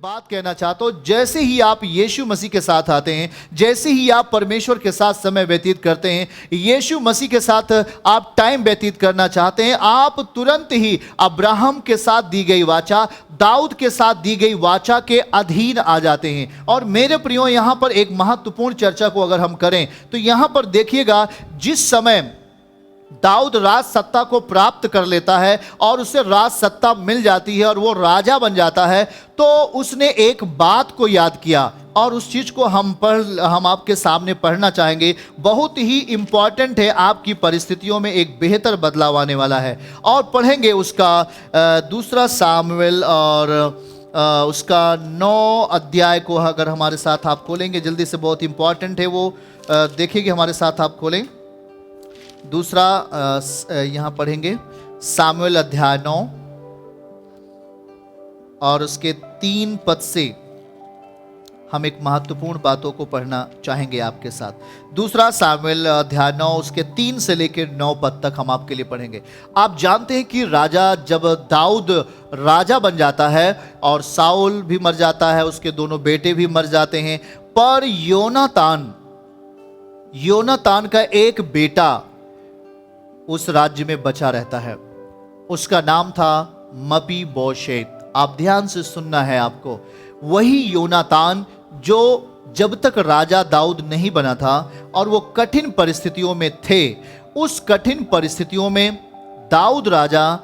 बात कहना चाहता हूं, जैसे ही आप यीशु मसीह के साथ आते हैं, जैसे ही आप परमेश्वर के साथ समय व्यतीत करते हैं, यीशु मसीह के साथ आप टाइम व्यतीत करना चाहते हैं, आप तुरंत ही अब्राहम के साथ दी गई वाचा, दाऊद के साथ दी गई वाचा के अधीन आ जाते हैं। और मेरे प्रियो, यहां पर एक महत्वपूर्ण चर्चा को अगर हम करें तो यहां पर देखिएगा, जिस समय दाऊद राज सत्ता को प्राप्त कर लेता है और उसे राज सत्ता मिल जाती है और वो राजा बन जाता है, तो उसने एक बात को याद किया और उस चीज को हम आपके सामने पढ़ना चाहेंगे। बहुत ही इंपॉर्टेंट है, आपकी परिस्थितियों में एक बेहतर बदलाव आने वाला है। और पढ़ेंगे उसका दूसरा सामुएल और उसका 9 अध्याय को अगर हमारे साथ आप खोलेंगे जल्दी से, बहुत इंपॉर्टेंट है वो, देखिए हमारे साथ आप खोलें। दूसरा यहां पढ़ेंगे सामुएल अध्याय 9 और उसके 3 पद से हम एक महत्वपूर्ण बातों को पढ़ना चाहेंगे आपके साथ। दूसरा सामुएल अध्याय 9 उसके 3 से लेकर 9 पद तक हम आपके लिए पढ़ेंगे। आप जानते हैं कि राजा, जब दाऊद राजा बन जाता है और साउल भी मर जाता है, उसके दोनों बेटे भी मर जाते हैं, पर योनातान का एक बेटा उस राज्य में बचा रहता है। उसका नाम था मपीबोशेत। आप ध्यान से सुनना है आपको। वही योनातान जो जब तक राजा दाऊद नहीं बना था और वो कठिन परिस्थितियों में थे, उस कठिन परिस्थितियों में दाऊद राजा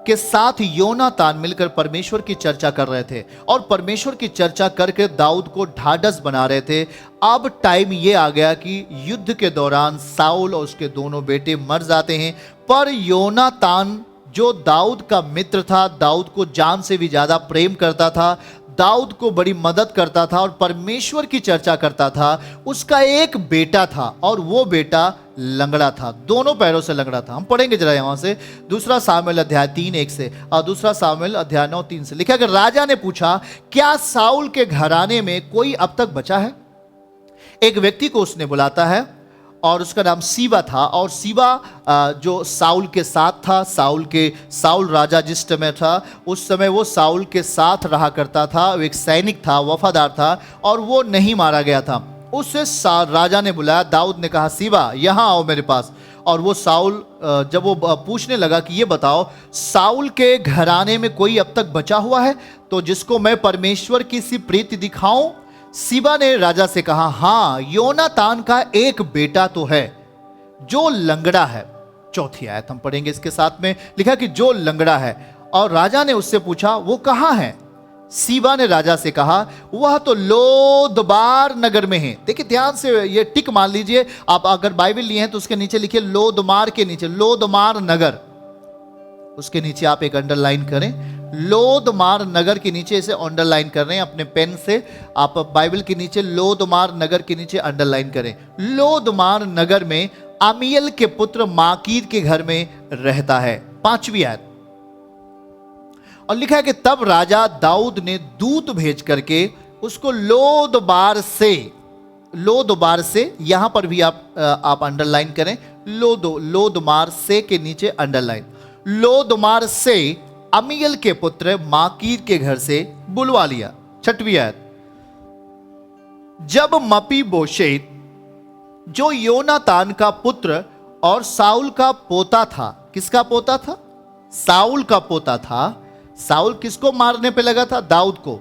के साथ योनातान मिलकर परमेश्वर की चर्चा कर रहे थे और परमेश्वर की चर्चा करके दाऊद को ढाढ़स बना रहे थे। अब टाइम ये आ गया कि युद्ध के दौरान साउल और उसके दोनों बेटे मर जाते हैं, पर योनातान जो दाऊद का मित्र था, दाऊद को जान से भी ज्यादा प्रेम करता था, दाऊद को बड़ी मदद करता था और परमेश्वर की चर्चा करता था, उसका एक बेटा था और वो बेटा लंगड़ा था, दोनों पैरों से लंगड़ा था। हम पढ़ेंगे जरा यहां से दूसरा सामुएल अध्याय 3:1 से और दूसरा सामुएल अध्याय 9:3 से लिखा कि राजा ने पूछा, क्या साउल के घराने में कोई अब तक बचा है? एक व्यक्ति को उसने बुलाता है और उसका नाम सीबा था। और सीबा जो साउल के साथ था, साउल राजा जिस समय था उस समय वो साउल के साथ रहा करता था, वो एक सैनिक था, वफादार था और वो नहीं मारा गया था। उससे राजा ने बुलाया, दाऊद ने कहा, सीबा यहाँ आओ मेरे पास। और वो साउल जब वो पूछने लगा कि ये बताओ, साउल के घराने में कोई अब तक बचा हुआ है तो जिसको मैं परमेश्वर की सी प्रीति दिखाऊं? सीबा ने राजा से कहा, हां, योनातान का एक बेटा तो है जो लंगड़ा है। चौथी आयत हम पढ़ेंगे इसके साथ में, लिखा कि जो लंगड़ा है। और राजा ने उससे पूछा, वो कहां है? सीबा ने राजा से कहा, वह तो लोदबार नगर में है। देखिए ध्यान से, ये टिक मान लीजिए, आप अगर बाइबल लिए हैं तो उसके नीचे लिखिए लोदमार के नीचे, लोदमार नगर, उसके नीचे आप एक अंडरलाइन करें। लोदमार नगर के नीचे इसे अंडरलाइन कर रहे हैं अपने पेन से, आप बाइबल के नीचे लोदमार नगर के नीचे अंडरलाइन करें। लोदमार नगर में अमीएल के पुत्र माकीर के घर में रहता है। 5वीं आयत, और लिखा है कि तब राजा दाऊद ने दूत भेज करके उसको लोदबार से, यहां पर भी आप अंडरलाइन करें, लोदमार से के नीचे अंडरलाइन, लोदमार से अमीएल के पुत्र माकीर के घर से बुलवा लिया। 6वीं आयत, जब मपीबोशेत जो योनातान का पुत्र और साउल का पोता था, किसका पोता था? साउल का पोता था। साउल किसको मारने पे लगा था? दाऊद को।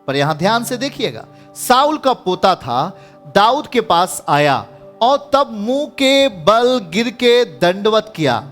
पर यहां ध्यान से देखिएगा, साउल का पोता था, दाऊद के पास आया और तब मुंह के बल गिर के दंडवत किया।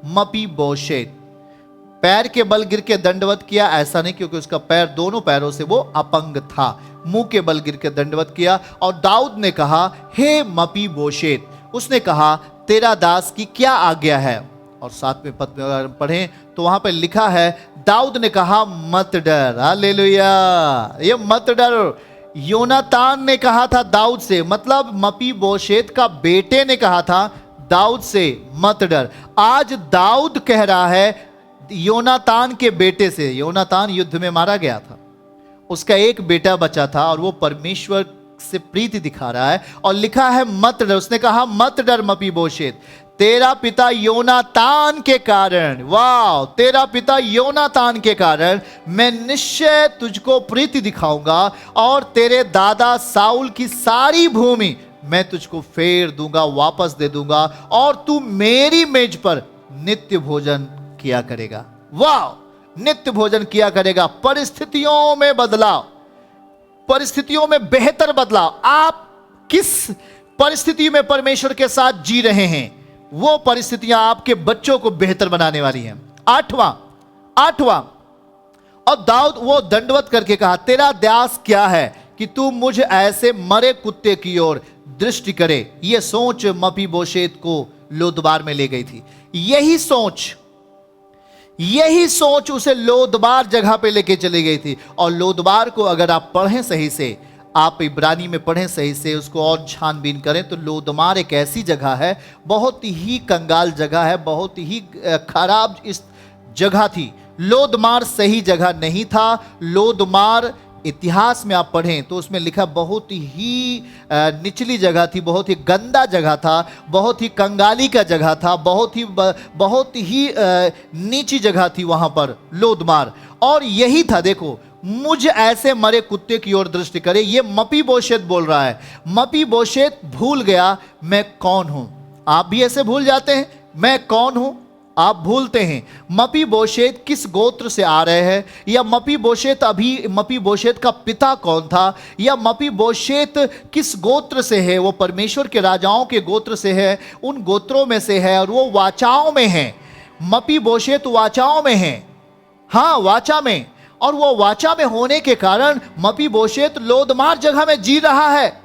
मपीबोशेत पैर के बल गिर के दंडवत किया, ऐसा नहीं क्योंकि उसका पैर, दोनों पैरों से वो अपंग था, मुंह के बल गिर के दंडवत किया। और दाऊद ने कहा, हे मपीबोशेत, उसने कहा, तेरा दास की क्या आज्ञा है? और 7वें पद में अगर पढ़ें तो वहां पर लिखा है, दाऊद ने कहा, मत डर। हालेलुया, ये मत डर योनातान ने कहा था दाऊद से, मतलब मपीबोशेत का बेटे ने कहा था दाऊद से, मत डर। आज दाऊद कह रहा है योनातान के बेटे से। योनातान युद्ध में मारा गया था, उसका एक बेटा बचा था और वो परमेश्वर से प्रीति दिखा रहा है और लिखा है मत डर। उसने कहा, मत डर मपीबोशेत, तेरा पिता योनातान के कारण, वाह, तेरा पिता योनातान के कारण मैं निश्चय तुझको प्रीति दिखाऊंगा और तेरे दादा साउल की सारी भूमि मैं तुझको फेर दूंगा, वापस दे दूंगा, और तू मेरी मेज पर नित्य भोजन किया करेगा। वाह, नित्य भोजन किया करेगा। परिस्थितियों में बदलाव, परिस्थितियों में बेहतर बदलाव। आप किस परिस्थिति में परमेश्वर के साथ जी रहे हैं, वो परिस्थितियां आपके बच्चों को बेहतर बनाने वाली हैं। आठवां, और दाऊद वो दंडवत करके कहा, तेरा दास क्या है कि तू मुझ ऐसे मरे कुत्ते की ओर दृष्टि करे। ये सोच मपीबोशेत को लोदबार में ले गई थी। यही सोच उसे लोदबार जगह पे लेके चली गई थी। और लोदबार को अगर आप पढ़ें सही से, आप इब्रानी में पढ़ें सही से, उसको और छानबीन करें तो लोदबार एक ऐसी जगह है, बहुत ही कंगाल जगह है, बहुत ही खराब इस जगह थी। लोदबार सही जगह नहीं था। लोदबार इतिहास में आप पढ़ें तो उसमें लिखा बहुत ही निचली जगह थी, बहुत ही गंदा जगह था, बहुत ही कंगाली का जगह था, बहुत ही नीची जगह थी वहां पर लोदबार। और यही था, देखो, मुझ ऐसे मरे कुत्ते की ओर दृष्टि करे। ये मपीबोशेत बोल रहा है। मपीबोशेत भूल गया मैं कौन हूं। आप भी ऐसे भूल जाते हैं, मैं कौन हूं, आप भूलते हैं मपीबोशेत किस गोत्र से आ रहे हैं, या मपीबोशेत का पिता कौन था, या मपीबोशेत किस गोत्र से है। वो परमेश्वर के राजाओं के गोत्र से है, उन गोत्रों में से है, और वो वाचाओं में है। मपीबोशेत वाचाओं में है, हाँ, वाचा में। और वो वाचा में होने के कारण मपीबोशेत लोदबार जगह में जी रहा है।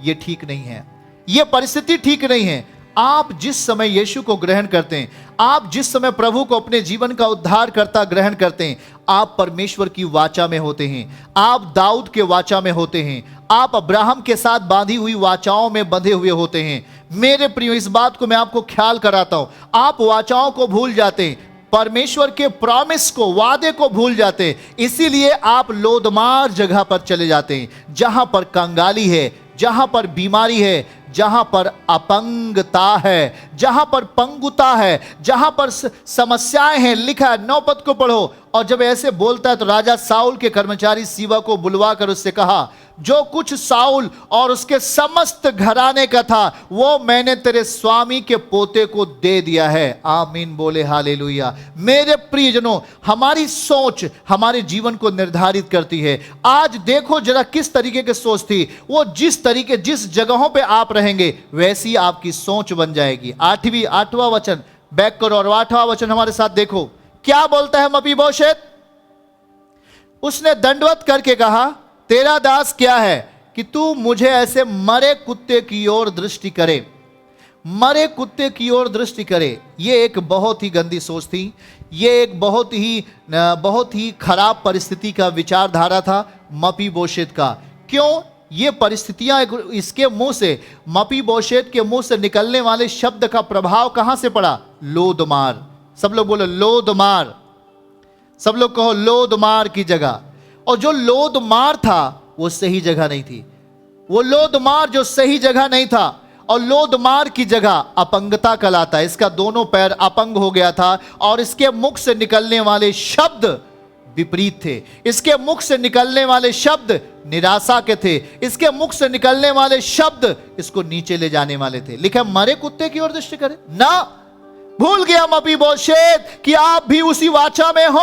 ये ठीक नहीं है, ये परिस्थिति ठीक नहीं है। आप जिस समय यीशु को ग्रहण करते हैं, आप जिस समय प्रभु को अपने जीवन का उद्धारकर्ता ग्रहण करते हैं, आप परमेश्वर की वाचा में होते हैं, आप दाऊद के वाचा में होते हैं, आप अब्राहम के साथ बांधी हुई वाचाओं में बंधे हुए होते हैं। मेरे प्रियो, इस बात को मैं आपको ख्याल कराता हूं, आप वाचाओं को भूल जाते हैं, परमेश्वर के प्रॉमिस को, वादे को भूल जाते हैं। इसीलिए आप लोदबार जगह पर चले जाते हैं, जहां पर कंगाली है, जहां पर बीमारी है, जहां पर अपंगता है, जहां पर पंगुता है, जहां पर समस्याएं हैं। लिखा है, 9 पद को पढ़ो। और जब ऐसे बोलता है तो राजा साउल के कर्मचारी सीबा को बुलवा कर उससे कहा, जो कुछ साउल और उसके समस्त घराने का था वो मैंने तेरे स्वामी के पोते को दे दिया है। आमीन बोले हालेलुया। मेरे प्रियजनों, हमारी सोच हमारे जीवन को निर्धारित करती है। आज देखो जरा किस तरीके की सोच थी, वो जिस जगहों पे आप रहेंगे वैसी आपकी सोच बन जाएगी। 8वां वचन बैक करो और 8वां वचन हमारे साथ देखो क्या बोलता है मपीबोशेत। उसने दंडवत करके कहा, तेरा दास क्या है कि तू मुझे ऐसे मरे कुत्ते की ओर दृष्टि करे। मरे कुत्ते की ओर दृष्टि करे, यह एक बहुत ही गंदी सोच थी। यह एक बहुत ही खराब परिस्थिति का विचारधारा था मपीबोशेत का। क्यों? ये परिस्थितियां इसके मुंह से, मपीबोशेत के मुंह से निकलने वाले शब्द का प्रभाव कहां से पड़ा? लोदबार। सब लोग बोलो लोदबार, सब लोग कहो लोदबार की जगह। और जो लोदबार था वो सही जगह नहीं थी। वो लोदबार जो सही जगह नहीं था, और लोदबार की जगह अपंगता कहलाता है। इसका दोनों पैर अपंग हो गया था और इसके मुख से निकलने वाले शब्द विपरीत थे। इसके मुख से निकलने वाले शब्द निराशा के थे। इसके मुख से निकलने वाले शब्द इसको नीचे ले जाने वाले थे। लिखा मरे कुत्ते की ओर दृष्टि करे ना। भूल गया मपीबोशेत कि आप भी उसी वाचा में हो।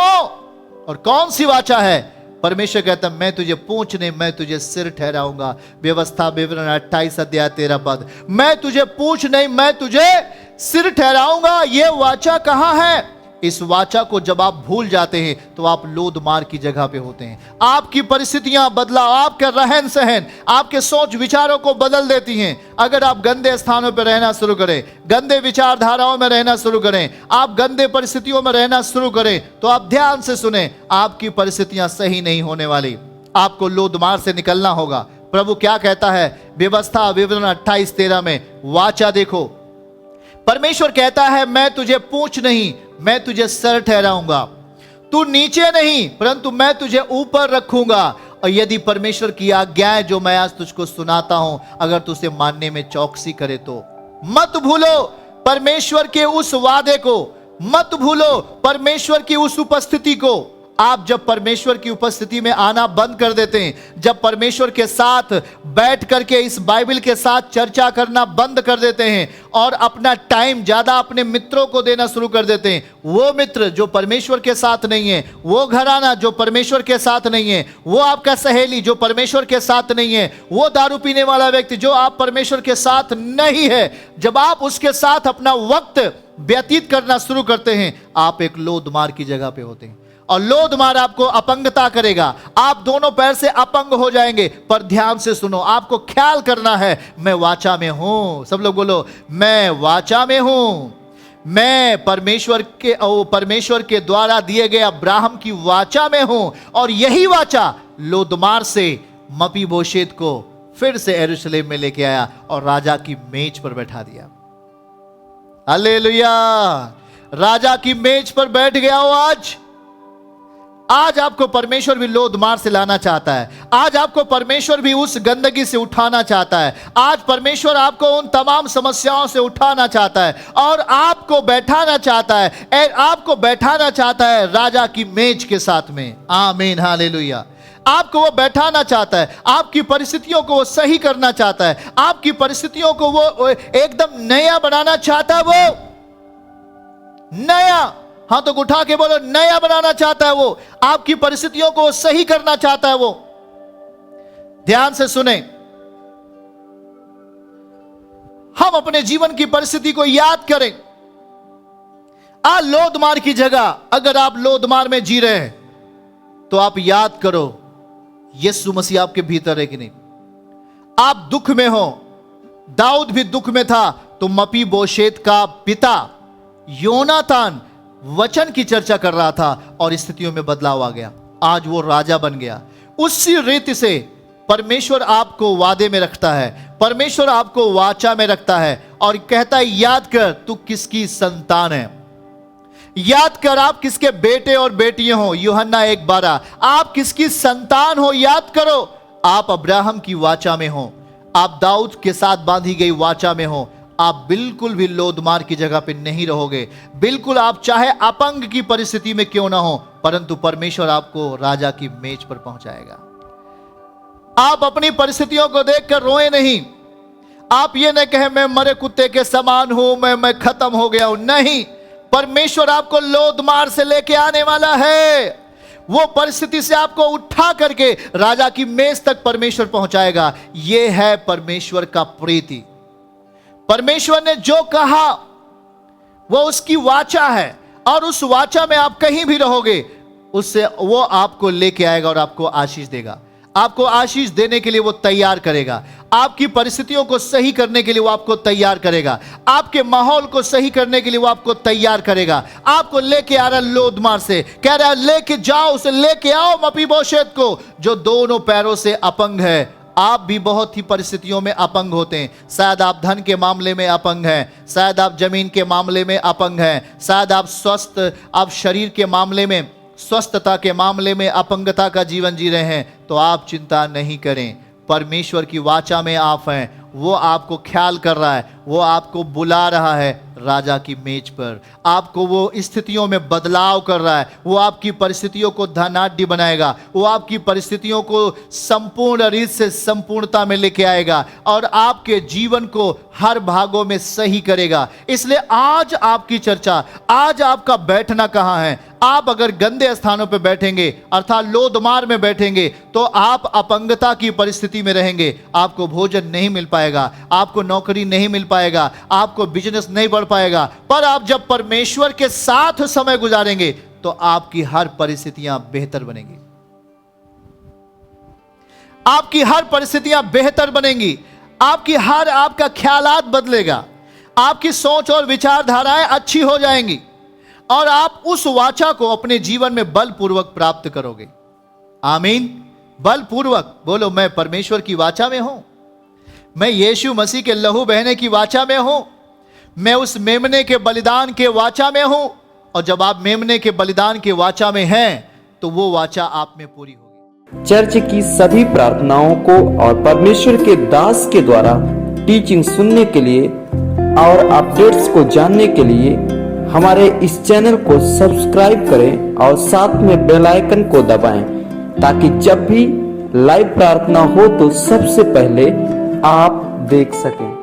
और कौन सी वाचा है? परमेश्वर कहता मैं तुझे पूंछ नहीं, मैं तुझे सिर ठहराऊंगा। व्यवस्था विवरण 28 अध्याय 13 पद। मैं तुझे पूंछ नहीं, मैं तुझे सिर ठहराऊंगा। यह वाचा कहां है? इस वाचा को जब आप भूल जाते हैं तो आप लोदबार की जगह पे होते हैं। आपकी परिस्थितियां बदलाव, आपके रहन सहन, आपके सोच विचारों को बदल देती हैं। अगर आप गंदे स्थानों पर रहना शुरू करें, गंदे विचारधाराओं में रहना शुरू करें, आप गंदे परिस्थितियों में रहना शुरू करें, तो आप ध्यान से सुने, आपकी परिस्थितियां सही नहीं होने वाली। आपको लोदबार से निकलना होगा। प्रभु क्या कहता है? व्यवस्था विवरण 28:13 में वाचा देखो। परमेश्वर कहता है मैं तुझे पूंछ नहीं, मैं तुझे सर ठहराऊंगा। तू नीचे नहीं परंतु मैं तुझे ऊपर रखूंगा। और यदि परमेश्वर की आज्ञाएं जो मैं आज तुझको सुनाता हूं, अगर तू उसे मानने में चौकसी करे तो मत भूलो परमेश्वर के उस वादे को मत भूलो, परमेश्वर की उस उपस्थिति को। आप जब परमेश्वर की उपस्थिति में आना बंद कर देते हैं, जब परमेश्वर के साथ बैठ करके इस बाइबल के साथ चर्चा करना बंद कर देते हैं और अपना टाइम ज्यादा अपने मित्रों को देना शुरू कर देते हैं, वो मित्र जो परमेश्वर के साथ नहीं है, वो घराना जो परमेश्वर के साथ नहीं है, वो आपका सहेली जो परमेश्वर के साथ नहीं है, वो दारू पीने वाला व्यक्ति जो आप परमेश्वर के साथ नहीं है, जब आप उसके साथ अपना वक्त व्यतीत करना शुरू करते हैं, आप एक लोदमार की जगह पे होते हैं और लोदमार आपको अपंगता करेगा। आप दोनों पैर से अपंग हो जाएंगे। पर ध्यान से सुनो, आपको ख्याल करना है, मैं वाचा में हूं। सब लोग बोलो, मैं वाचा में हूं। मैं परमेश्वर के द्वारा दिए गए अब्राहम की वाचा में हूं। और यही वाचा लोदमार से मपीबोशेत को फिर से यरूशलेम में लेके आया और राजा की मेज पर बैठा दिया। हालेलुया, राजा की मेज पर बैठ गया हो। आज आपको परमेश्वर भी लोदमार से लाना चाहता है। आज आपको परमेश्वर भी उस गंदगी से उठाना चाहता है। आज परमेश्वर आपको उन तमाम समस्याओं से उठाना चाहता है और आपको बैठाना चाहता है। आपको बैठाना चाहता है राजा की मेज के साथ में। आमीन, हालेलुया। आपको वो बैठाना चाहता है, आपकी परिस्थितियों को वो सही करना चाहता है, आपकी परिस्थितियों को वो एकदम नया बनाना चाहता है। वो नया, हाँ तो उठा के बोलो, नया बनाना चाहता है। वो आपकी परिस्थितियों को सही करना चाहता है। वो ध्यान से सुने, हम अपने जीवन की परिस्थिति को याद करें। आज लोदमार की जगह अगर आप लोदमार में जी रहे हैं तो आप याद करो यीशु मसीह आपके भीतर है कि नहीं। आप दुख में हो, दाऊद भी दुख में था, तो मपीबोशेत का पिता योनातान वचन की चर्चा कर रहा था और स्थितियों में बदलाव आ गया। आज वो राजा बन गया। उसी रीति से परमेश्वर आपको वादे में रखता है, परमेश्वर आपको वाचा में रखता है और कहता है, याद कर तू किसकी संतान है, याद कर आप किसके बेटे और बेटियां हो। यूहन्ना 1:12, आप किसकी संतान हो, याद करो। आप अब्राहम की वाचा में हो, आप दाऊद के साथ बांधी गई वाचा में हो। आप बिल्कुल भी लोदमार की जगह पे नहीं रहोगे। बिल्कुल, आप चाहे अपंग की परिस्थिति में क्यों ना हो, परंतु परमेश्वर आपको राजा की मेज पर पहुंचाएगा। आप अपनी परिस्थितियों को देखकर रोए नहीं। आप ये न कहें मैं मरे कुत्ते के समान हूं, मैं खत्म हो गया हूं। नहीं, परमेश्वर आपको लोदमार से लेके आने वाला है। वो परिस्थिति से आपको उठा करके राजा की मेज तक परमेश्वर पहुंचाएगा। यह है परमेश्वर का प्रीति। परमेश्वर ने जो कहा वो उसकी वाचा है और उस वाचा में आप कहीं भी रहोगे, उससे वो आपको लेके आएगा और आपको आशीष देगा। आपको आशीष देने के लिए वो तैयार करेगा। आपकी परिस्थितियों को सही करने के लिए वो आपको तैयार करेगा। आपके माहौल को सही करने के लिए वो आपको तैयार करेगा। आपको लेके आ रहा लोदमार से, कह रहा है लेके जाओ, उसे लेके आओ मपीबोशेत को जो दोनों पैरों से अपंग है। आप भी बहुत ही परिस्थितियों में अपंग होते हैं। शायद आप धन के मामले में अपंग हैं, शायद आप जमीन के मामले में अपंग हैं, शायद आप शरीर के मामले में, स्वस्थता के मामले में अपंगता का जीवन जी रहे हैं। तो आप चिंता नहीं करें, परमेश्वर की वाचा में आप हैं। वो आपको ख्याल कर रहा है, वो आपको बुला रहा है राजा की मेज पर। आपको वो स्थितियों में बदलाव कर रहा है। वो आपकी परिस्थितियों को धनाढ्य बनाएगा। वो आपकी परिस्थितियों को संपूर्ण रीत से संपूर्णता में लेके आएगा और आपके जीवन को हर भागों में सही करेगा। इसलिए आज आपकी चर्चा, आज आपका बैठना कहाँ है? आप अगर गंदे स्थानों पर बैठेंगे, अर्थात लोदमार में बैठेंगे, तो आप अपंगता की परिस्थिति में रहेंगे। आपको भोजन नहीं मिल पाएगा, आपको नौकरी नहीं मिल पाएगा, आपको बिजनेस नहीं बढ़ पाएगा। पर आप जब परमेश्वर के साथ समय गुजारेंगे तो आपकी हर परिस्थितियां बेहतर बनेंगी। आपकी हर परिस्थितियां बेहतर बनेंगी। आपका ख्यालात बदलेगा। आपकी सोच और विचारधाराएं अच्छी हो जाएंगी और आप उस वाचा को अपने जीवन में बलपूर्वक प्राप्त करोगे। आमीन। बलपूर्वक बोलो, मैं परमेश्वर की वाचा में हूं, मैं यीशु मसीह के लहू बहने की वाचा में हूं, मैं उस मेमने के बलिदान के वाचा में हूं। और जब आप मेमने के बलिदान के वाचा में हैं तो वो वाचा आप में पूरी होगी। चर्च की सभी प्रार्थनाओं को और परमेश्वर के दास के द्वारा टीचिंग सुनने के लिए और अपडेट्स को जानने के लिए हमारे इस चैनल को सब्सक्राइब करें और साथ में बेल आइकन को दबाएं, ताकि जब भी लाइव प्रार्थना हो तो सबसे पहले आप देख सकें।